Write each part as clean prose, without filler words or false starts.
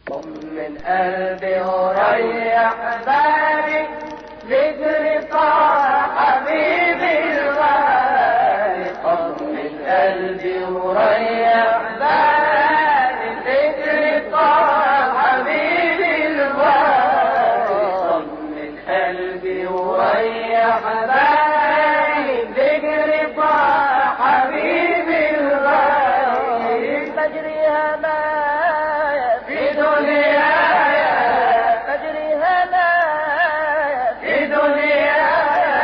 طمن قلبي وريح بالي، ذكر طه حبيبي الغالي. طمن قلبي وريح بالي، ذكر طه حبيبي الغالي. طمن قلبي وريح بالي، ذكر طه حبيبي الغالي. تجري هنايا في دنيايا، تجري هنايا في دنيايا،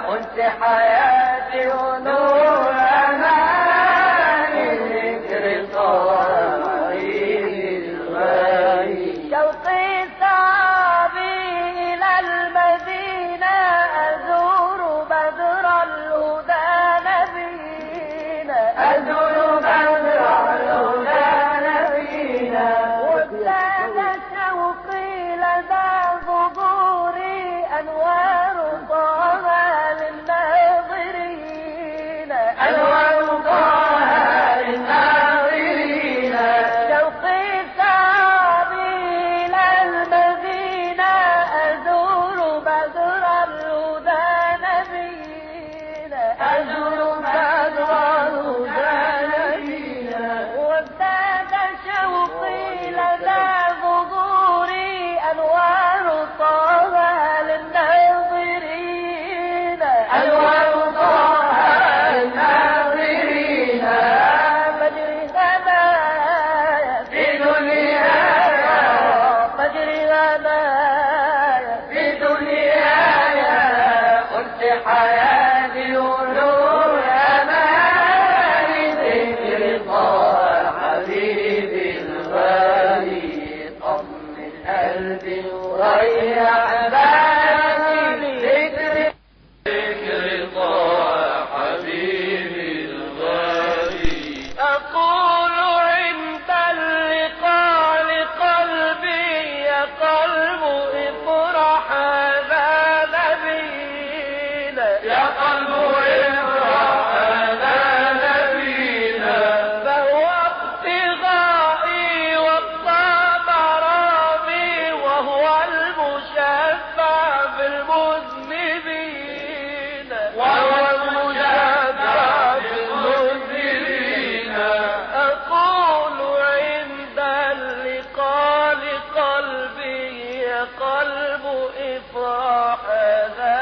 قلت حياتي ونور اماني، ذكر طريق الغالي. شوقي صعبي الى المدينه، ازور بدر الهدى نبينا، ازور بدر الهدى نبينا. وابتدى شوقي لدى ظهوري، انوار طه للناظرين، انوار طه للناظرين. شوقي صعبي الى المدينه، ازور بدر الهدى نبينا، ازور بدر الهدى نبينا. وابتدى شوقي لدى ظهوري، انوار طه للناظرين، انوار طه للناظرين. فجري هنايا في دنيايا، فجري هنايا في دنيايا، قلت حياتي ونور اماني، ذكر طه حبيبي الغالي. طمن قلبي وريح بالي، ذكر طه حبيبي الغالي. أقول عند اللقاء لقلبي، يا قلب افرح هذا نبينا، يا قلب افرح هذا نبينا. فهو ابتغائي والطاب رامي، وهو المشفع بالمذنبين، وهو المشفع بالمذنبين. أقول عند اللقاء لقلبي، يا قلب افرح هذا